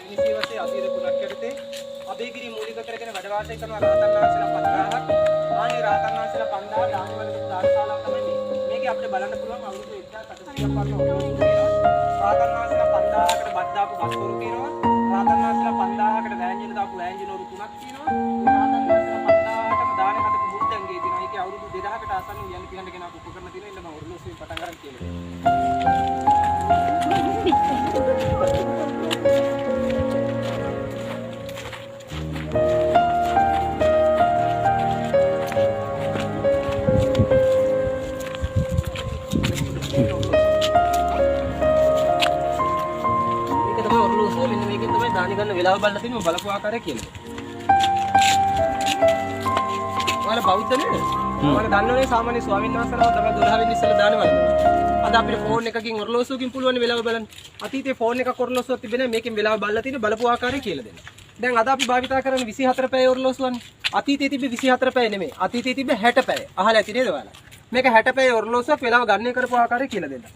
දෙවෙනි සියවසේ අසීර තුනක් යටතේ අභයගිරිය මූලික කරගෙන වැඩ වාසය කරන රහතන් වහන්සේලා 5000ක් ආනේ රහතන් වහන්සේලා 5000 දානවලට දානශාලාව තමයි මේ. මේකේ අපිට බලන්න පුළුවන් අවුරුදු 1800ක් වගේ ඔරලෝසු තියෙනවා. රහතන් වහන්සේලා 5000කට බත් දාපු බත්වරු තියෙනවා. රහතන් වහන්සේලා 5000කට වෑංජන දාපු වෑංජනවරු තුනක් තියෙනවා. රහතන් වහන්සේලා 5000ටම දාන හදපු බුද්ධංගේ තියෙනවා. ඒකේ අවුරුදු 2000කට ආසන්න යන්න කියන්න කෙනා උපකරණ තියෙනවා. ඉන්න මම ඔරලෝසුවෙන් පටන් ගන්න කියලා. දානි ගන්න වෙලාව බලලා තිනු බලපු ආකාරය කියලා. ඔයාලා බෞද්ධ නේද? ඔයාලා දන්නවනේ සාමාන්‍ය ස්වාමීන් වහන්සේලා තමයි 12 වෙනි ඉස්සෙල්ලා දාන වලදී. අද අපිට ෆෝන් එකකින් ඔරලෝසුවකින් පුළුවන් වෙලාව බලන්න. අතීතේ ෆෝන් එකක් ඔරලෝසුවක් තිබෙන්නේ මේකෙන් වෙලාව බලලා තිනු බලපු ආකාරය කියලා දෙන්න. දැන් අද අපි භාවිතා කරන 24 පැය ඔරලෝසුවන්නේ. අතීතයේ තිබ්බ 24 පැය නෙමෙයි. අතීතයේ තිබ්බ 60 පැය. අහලා ඇති නේද ඔයාලා? මේක 60 පැය ඔරලෝසුවක් වෙලාව ගන්න කරපු ආකාරය කියලා දෙන්න.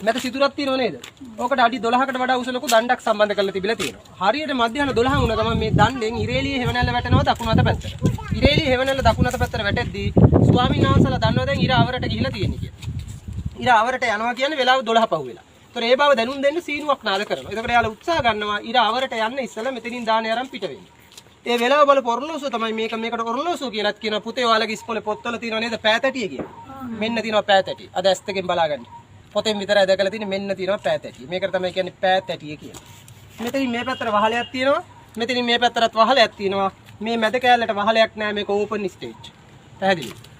මේක සිදුරක් තියෙනව නේද? ඕකට අඩි 12කට වඩා උස ලොකු දණ්ඩක් සම්බන්ධ කරලා තිබිලා තියෙනවා. හරියට මධ්‍යහන 12 වුණ ගමන් මේ දණ්ඩෙන් ඉරේලියේ හෙවණැල්ල වැටෙනවා දකුණු අත පැත්තට. ඉරේලියේ හෙවණැල්ල දකුණු අත පැත්තට වැටෙද්දී ස්වාමීන් වහන්සේලා දන්නවා දැන් ඉර අවරට ගිහිලා තියෙන්නේ කියලා. ඉර අවරට යනවා කියන්නේ වෙලාව 12 පහු වෙලා. ඒතර ඒ බව දැනුම් දෙන්න සීනුවක් නාද කරනවා. එතකොට යාළුවා උත්සාහ ගන්නවා ඉර අවරට යන්න ඉස්සෙල්ලා මෙතනින් දාන ආරම්භ පිට වෙන්න. ඒ වෙලාව බල ඔරලෝසුව තමයි මේකට ඔරලෝසුව කියලාත් කියනවා. පුතේ ඔයාලගේ ඉස්කෝලේ පොත්වල තියෙනව නේද පෑතැටිය කියලා. මෙන්න තියෙනවා පෑතැටි. අද ඇස් දෙකෙන් බලාගන්න. පොතෙන් විතරයි දැකලා තියෙන්නේ මෙන්න තියෙනවා පෑතැටිය. මේකට තමයි කියන්නේ පෑතැටිය කියලා. මෙතනින් මේ පැත්තට වහලයක් තියෙනවා. මෙතනින් මේ පැත්තටත් වහලයක් තියෙනවා. මේ මැද කෑල්ලට වහලයක් නැහැ මේක ඕපන් ස්ටේජ්. පැහැදිලිද?